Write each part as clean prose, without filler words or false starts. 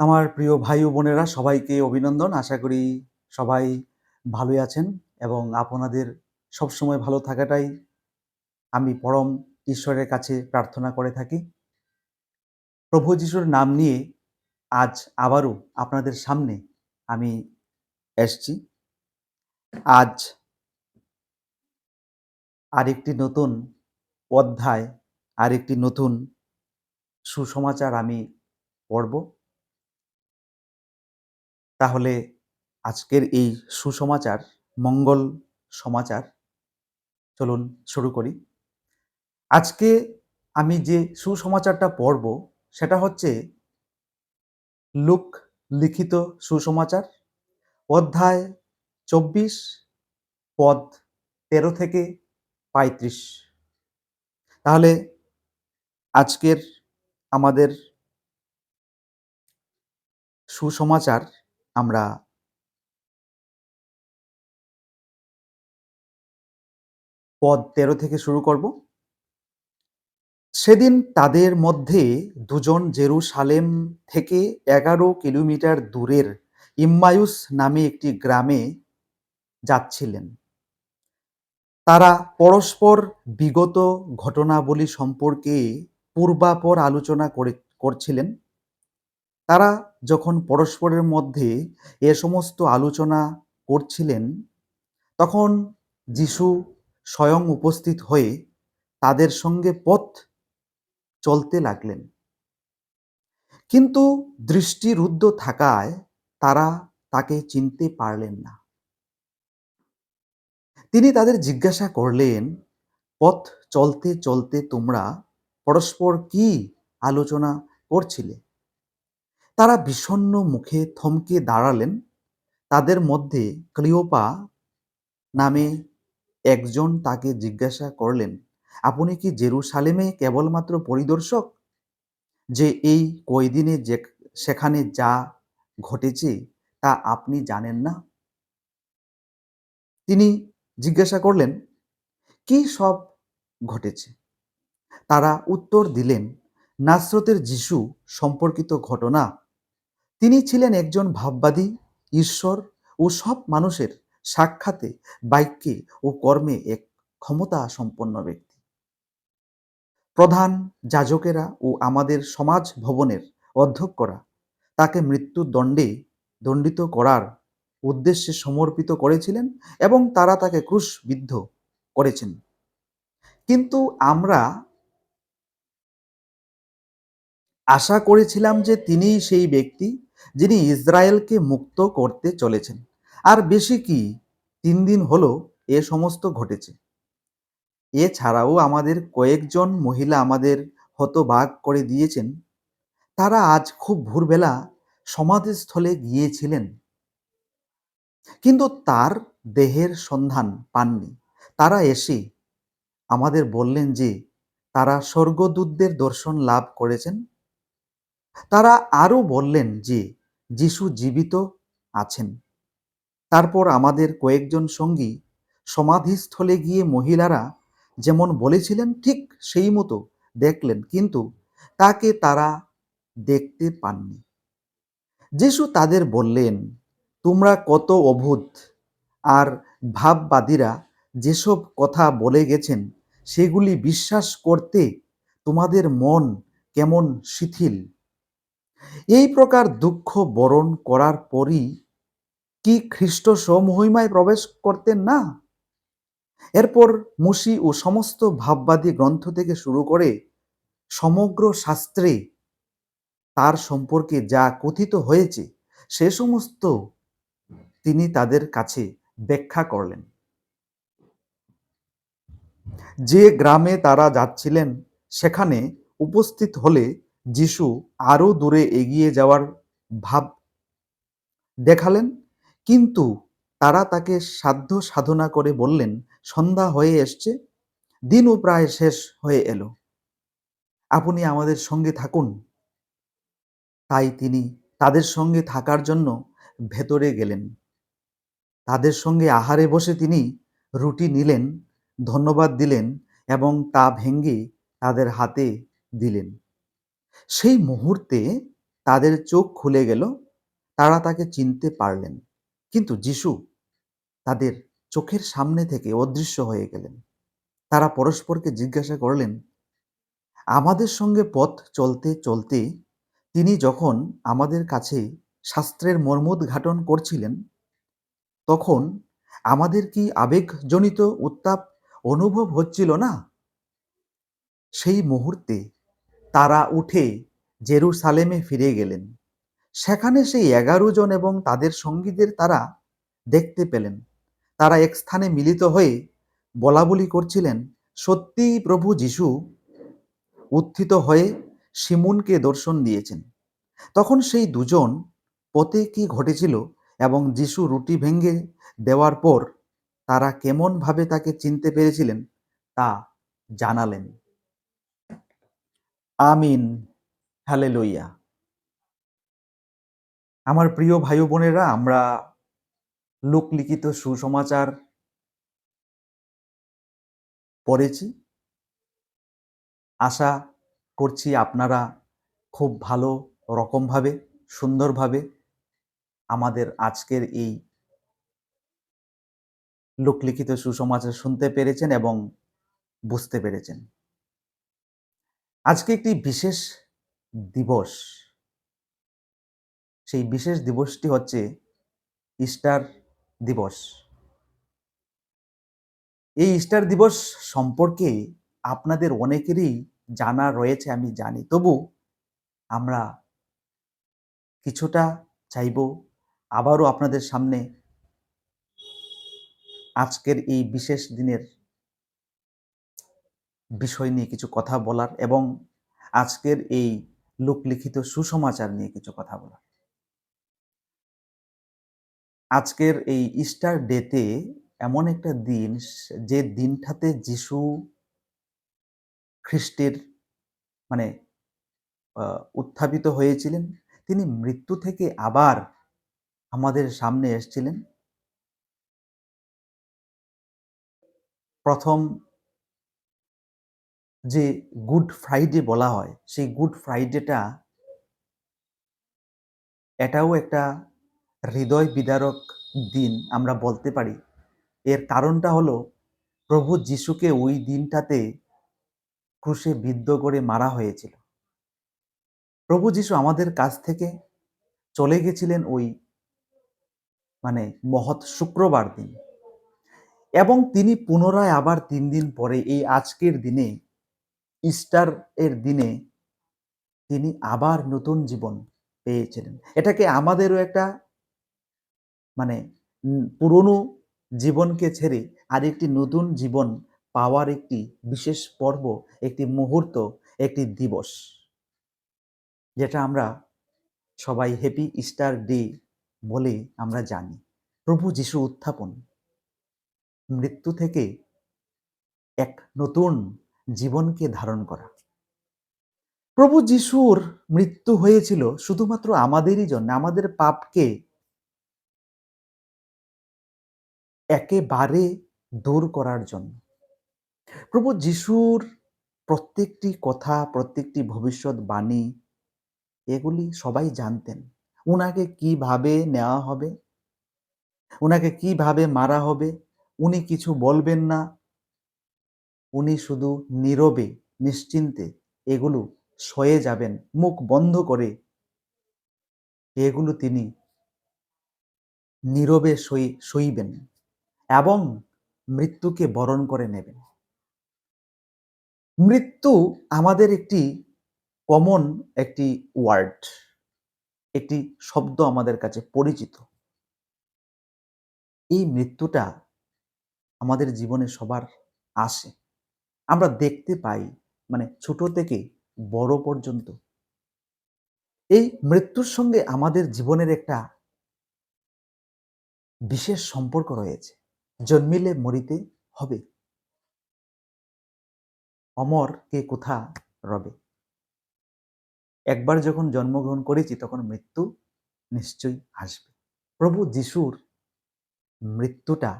আমার প্রিয় ভাই ও বোনেরা সবাইকে অভিনন্দন। আশা করি সবাই ভালোই আছেন এবং আপনাদের সবসময় ভালো থাকাটাই আমি পরম ঈশ্বরের কাছে প্রার্থনা করে থাকি। প্রভু যিশুর নাম নিয়ে আজ আবারও আপনাদের সামনে আমি এসছি। আজ আরেকটি নতুন অধ্যায়, আরেকটি নতুন সুসমাচার আমি পড়ব। তাহলে আজকের এই সুসমাচার, মঙ্গল সমাচার চলুন শুরু করি। আজকে আমি যে সুসমাচারটা পড়ব সেটা হচ্ছে লুক লিখিত সুসমাচার, অধ্যায় ২৪, পদ ১৩ থেকে ৩৫। তাহলে আজকের আমাদের সুসমাচার আমরা পদ ১৩ থেকে শুরু করব। সেদিন তাদের মধ্যে দুজন জেরুসালেম থেকে ১১ কিলোমিটার দূরের ইম্মায়ুস নামে একটি গ্রামে যাচ্ছিলেন। তারা পরস্পর বিগত ঘটনাবলী সম্পর্কে পূর্বাপর আলোচনা করছিলেন। তারা যখন পরস্পরের মধ্যে এ সমস্ত আলোচনা করছিলেন, তখন যিশু স্বয়ং উপস্থিত হয়ে তাদের সঙ্গে পথ চলতে লাগলেন। কিন্তু দৃষ্টিরুদ্ধ থাকায় তারা তাকে চিনতে পারলেন না। তিনি তাদের জিজ্ঞাসা করলেন, পথ চলতে চলতে তোমরা পরস্পর কি আলোচনা করছিলে? তারা বিষণ্ণ মুখে থমকে দাঁড়ালেন। তাদের মধ্যে ক্লিওপা নামে একজন তাকে জিজ্ঞাসা করলেন, আপনি কি জেরুসালেমে কেবলমাত্র পরিদর্শক, যে এই কয়দিনে সেখানে যা ঘটেছে তা আপনি জানেন না? তিনি জিজ্ঞাসা করলেন, কি সব ঘটেছে? তারা উত্তর দিলেন, নাসরতের যিশু সম্পর্কিত ঘটনা। তিনি ছিলেন একজন ভাববাদী, ঈশ্বর ও সব মানুষের সাক্ষাতে বাক্যে ও কর্মে এক ক্ষমতা সম্পন্ন ব্যক্তি। প্রধান যাজকেরা ও আমাদের সমাজ ভবনের অধ্যক্ষরা তাকে মৃত্যুদণ্ডে দণ্ডিত করার উদ্দেশ্যে সমর্পিত করেছিলেন এবং তারা তাকে ক্রুশবিদ্ধ করেছেন। কিন্তু আমরা আশা করেছিলাম যে তিনিই সেই ব্যক্তি যিনি ইসরায়েলকে মুক্ত করতে চলেছেন। আর বেশি কি, ৩ দিন হলো এ সমস্ত ঘটেছে। এছাড়াও আমাদের কয়েকজন মহিলা আমাদের হতবাক করে দিয়েছেন। তারা আজ খুব ভোরবেলা সমাধিস্থলে গিয়েছিলেন, কিন্তু তার দেহের সন্ধান পাননি। তারা এসে আমাদের বললেন যে তারা স্বর্গদূতদের দর্শন লাভ করেছেন। তারা আরও বললেন যে যিশু জীবিত আছেন। তারপর আমাদের কয়েকজন সঙ্গী সমাধিস্থলে গিয়ে মহিলারা যেমন বলেছিলেন ঠিক সেই মতো দেখলেন, কিন্তু তাকে তারা দেখতে পাননি। যিশু তাদের বললেন, তোমরা কত অভুত আর ভাববাদীরা যেসব কথা বলে গেছেন সেগুলি বিশ্বাস করতে তোমাদের মন কেমন শিথিল। এই প্রকার দুঃখ বরণ করার পরই কি খ্রিস্ট স্বমহিমায় প্রবেশ করতেন না? এরপর মুশি ও সমস্ত ভাববাদী গ্রন্থ থেকে শুরু করে সমগ্র শাস্ত্রে তার সম্পর্কে যা কথিত হয়েছে সে সমস্ত তিনি তাদের কাছে ব্যাখ্যা করলেন। যে গ্রামে তারা যাচ্ছিলেন সেখানে উপস্থিত হলে যিশু আরো দূরে এগিয়ে যাওয়ার ভাব দেখালেন, কিন্তু তারা তাকে সাধ্য সাধনা করে বললেন, সন্ধ্যা হয়ে এসছে, দিনও প্রায় শেষ হয়ে এলো, আপনি আমাদের সঙ্গে থাকুন। তাই তিনি তাদের সঙ্গে থাকার জন্য ভেতরে গেলেন। তাদের সঙ্গে আহারে বসে তিনি রুটি নিলেন, ধন্যবাদ দিলেন এবং তা ভেঙে তাদের হাতে দিলেন। সেই মুহূর্তে তাদের চোখ খুলে গেল, তারা তাকে চিনতে পারলেন। কিন্তু যিশু তাদের চোখের সামনে থেকে অদৃশ্য হয়ে গেলেন। তারা পরস্পরকে জিজ্ঞাসা করলেন, আমাদের সঙ্গে পথ চলতে চলতে তিনি যখন আমাদের কাছে শাস্ত্রের মর্মোদ্ঘাটন করছিলেন, তখন আমাদের কি আবেগজনিত উত্তাপ অনুভব হচ্ছিল না? সেই মুহূর্তে তারা উঠে জেরুসালেমে ফিরে গেলেন। সেখানে সেই 11 জন এবং তাদের সঙ্গীদের তারা দেখতে পেলেন। তারা এক স্থানে মিলিত হয়ে বলাবলি করছিলেন, সত্যিই প্রভু যিশু উত্থিত হয়ে শিমুনকে দর্শন দিয়েছেন। তখন সেই দুজন পথে কি ঘটেছিল এবং যিশু রুটি ভেঙে দেওয়ার পর তারা কেমনভাবে তাকে চিনতে পেরেছিলেন তা জানালেন। আমিন। হালেলুইয়া। আমার প্রিয় ভাই বোনেরা, আমরা লোকলিখিত সুসমাচার পড়েছি। আশা করছি আপনারা খুব ভালো রকমভাবে, সুন্দরভাবে আমাদের আজকের এই লোকলিখিত সুসমাচার শুনতে পেরেছেন এবং বুঝতে পেরেছেন। আজকে একটি বিশেষ দিবস। সেই বিশেষ দিবসটি হচ্ছে ইস্টার দিবস। এই ইস্টার দিবস সম্পর্কে আপনাদের অনেকেরই জানা রয়েছে, আমি জানি। তবু আমরা কিছুটা চাইব আবারও আপনাদের সামনে আজকের এই বিশেষ দিনের বিষয় নিয়ে কিছু কথা বলার এবং আজকের এই লোকলিখিত সুসমাচার নিয়ে কিছু কথা বলার। আজকের এই ইস্টার ডেতে এমন একটা দিন, যে দিনটাতে যিশু খ্রিস্টের মানে উত্থাপিত হয়েছিলেন। তিনি মৃত্যু থেকে আবার আমাদের সামনে এসেছিলেন। প্রথম যে গুড ফ্রাইডে বলা হয়, সেই গুড ফ্রাইডেটা এটাও একটা হৃদয় বিদারক দিন আমরা বলতে পারি। এর কারণটা হলো, প্রভু যিশুকে ওই দিনটাতে ক্রুশে বিদ্ধ করে মারা হয়েছিল। প্রভু যিশু আমাদের কাছ থেকে চলে গেছিলেন ওই মহৎ শুক্রবার দিন, এবং তিনি পুনরায় আবার 3 দিন পরে এই আজকের দিনে, ইস্টার এর দিনে তিনি আবার নতুন জীবন পেয়েছিলেন। এটাকে আমাদেরও একটা পুরনো জীবনকে ছেড়ে আরেকটি নতুন জীবন পাওয়ার একটি বিশেষ পর্ব, একটি মুহূর্ত, একটি দিবস, যেটা আমরা সবাই হ্যাপি ইস্টার ডে বলে আমরা জানি। প্রভু যিশু উত্থাপন, মৃত্যু থেকে এক নতুন জীবনকে ধারণ করা। প্রভু যিশুর মৃত্যু হয়েছিল শুধুমাত্র আমাদেরই জন্য, আমাদের পাপকে একেবারে দূর করার জন্য। প্রভু যিশুর প্রত্যেকটি কথা, প্রত্যেকটি ভবিষ্যৎবাণী, এগুলি সবাই জানতেন। উনাকে কিভাবে নেওয়া হবে, উনাকে কিভাবে মারা হবে, উনি কিছু বলবেন না, উনি শুধু নীরবে নিশ্চিন্তে এগুলো সয়ে যাবেন, মুখ বন্ধ করে এগুলো তিনি নীরবে সইবেন এবং মৃত্যুকে বরণ করে নেবেন। মৃত্যু আমাদের একটি কমন একটি ওয়ার্ড, একটি শব্দ আমাদের কাছে পরিচিত। এই মৃত্যুটা আমাদের জীবনে সবার আসে, আমরা দেখতে পাই, ছোট থেকে বড় পর্যন্ত। এই মৃত্যুর সঙ্গে আমাদের জীবনের একটা বিশেষ সম্পর্ক রয়েছে। জন্মিলে মরিতে হবে, অমর কে কোথা রবে। একবার যখন জন্মগ্রহণ করেছি তখন মৃত্যু নিশ্চয়ই আসবে। প্রভু যিশুর মৃত্যুটা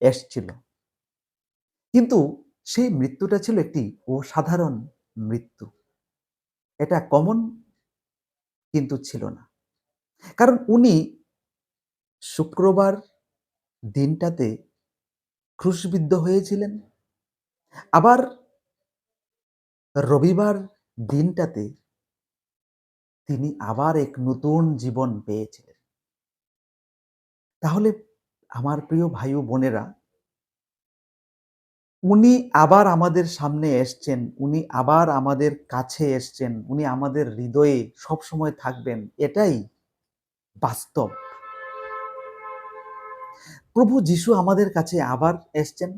এসছিল, কিন্তু সেই মৃত্যুটা ছিল একটি অসাধারণ মৃত্যু। এটা কমন কিন্তু ছিল না। কারণ উনি শুক্রবার দিনটাতে ক্রুশবিদ্ধ হয়েছিলেন। আবার রবিবার দিনটাতে তিনি আবার এক নতুন জীবন পেয়েছিলেন। তাহলে আমার প্রিয় ভাই ও বোনেরা, উনি আবার আমাদের সামনে এসছেন, উনি আবার আমাদের কাছে এসছেন, উনি আমাদের হৃদয়ে সবসময় থাকবেন, এটাই বাস্তব। প্রভু যিশু আমাদের কাছে আবার এসছেন।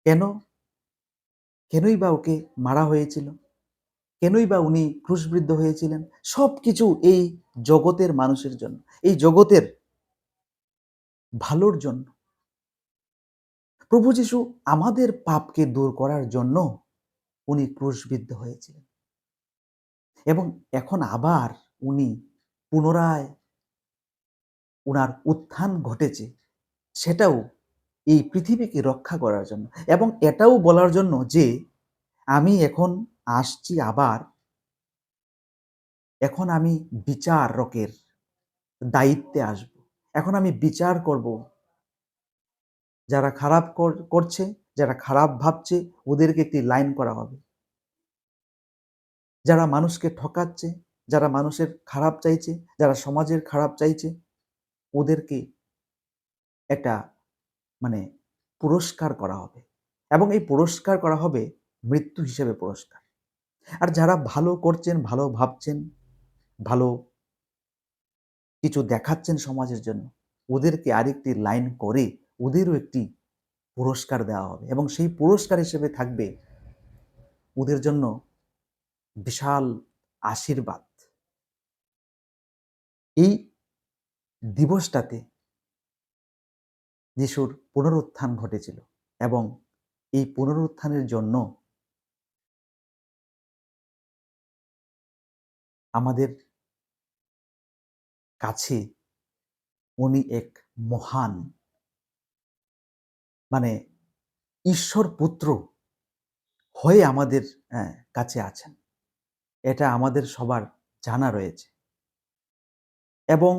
কেন? কেনই বা ওকে মারা হয়েছিল? কেনই বা উনি ক্রুশবিদ্ধ হয়েছিলেন? সবকিছু এই জগতের মানুষের জন্য, এই জগতের ভালোর জন্য। প্রভু যিশু আমাদের পাপকে দূর করার জন্য উনি ক্রুশবিদ্ধ হয়েছিলেন। এবং এখন আবার উনি পুনরায় উনার উত্থান ঘটেছে, সেটাও এই পৃথিবীকে রক্ষা করার জন্য, এবং এটাও বলার জন্য যে আমি এখন আসছি আবার, এখন আমি বিচারকের দায়িত্বে আসব। এখন আমি বিচার করব। যারা খারাপ করছে, যারা খারাপ ভাবছে, ওদেরকে একটি লাইন করা হবে। যারা মানুষকে ঠকাচ্ছে, যারা মানুষের খারাপ চাইছে, যারা সমাজের খারাপ চাইছে, ওদেরকে একটা মানে পুরস্কার করা হবে। এবং এই পুরস্কার করা হবে মৃত্যু হিসেবে পুরস্কার। আর যারা ভালো করছেন, ভালো ভাবছেন, ভালো কিছু দেখাচ্ছেন সমাজের জন্য, ওদেরকে আরেকটি লাইন করে ওদেরও একটি পুরস্কার দেওয়া হবে, এবং সেই পুরস্কার হিসেবে থাকবে ওদের জন্য বিশাল আশীর্বাদ। এই দিবসটাতে যিশুর পুনরুত্থান ঘটেছিল, এবং এই পুনরুত্থানের জন্য আমাদের কাছে উনি এক মহান মানে ঈশ্বর পুত্র হয়ে আমাদের কাছে আছেন। এটা আমাদের সবার জানা রয়েছে, এবং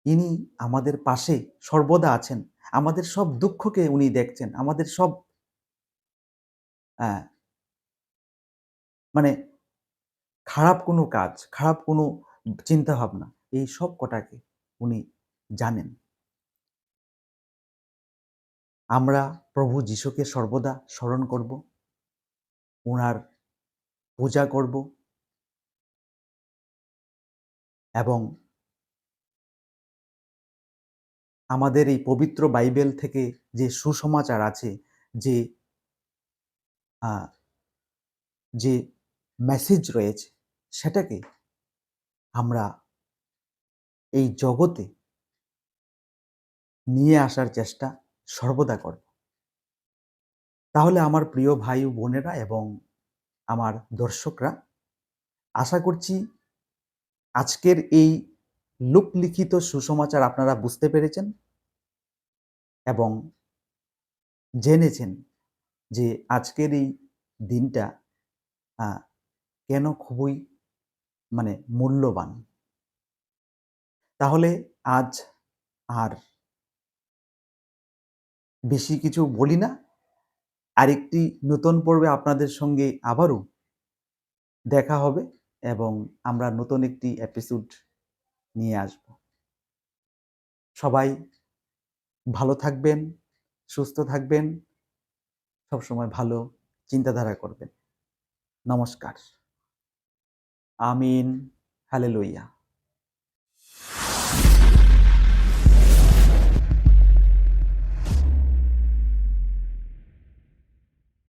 ইনি আমাদের পাশে সর্বদা আছেন। আমাদের সব দুঃখকে উনি দেখছেন, আমাদের সব আহ, মানে খারাপ কোনো কাজ, খারাপ কোনো চিন্তা ভাবনা, এই সব কটাকে উনি জানেন। আমরা প্রভু যিশুকে সর্বদা স্মরণ করব, ওনার পূজা করব, এবং আমাদের এই পবিত্র বাইবেল থেকে যে সুসমাচার আছে, যে আহ, যে মেসেজ রয়েছে, সেটাকে আমরা এই জগতে নিয়ে আসার চেষ্টা সর্বদা করব। তাহলে আমার প্রিয় ভাই ও বোনেরা এবং আমার দর্শকরা, আশা করছি আজকের এই লোকলিখিত সুসমাচার আপনারা বুঝতে পেরেছেন এবং জেনেছেন যে আজকের এই দিনটা কেন খুবই মূল্যবান। তাহলে আজ আর বেশি কিছু বলি না, আরেকটি নতুন পর্বে আপনাদের সঙ্গে আবারও দেখা হবে, এবং আমরা নতুন একটি এপিসোড নিয়ে আসব। সবাই ভালো থাকবেন, সুস্থ থাকবেন, সবসময় ভালো চিন্তাধারা করবেন। নমস্কার। আমিন। হালেলুয়া।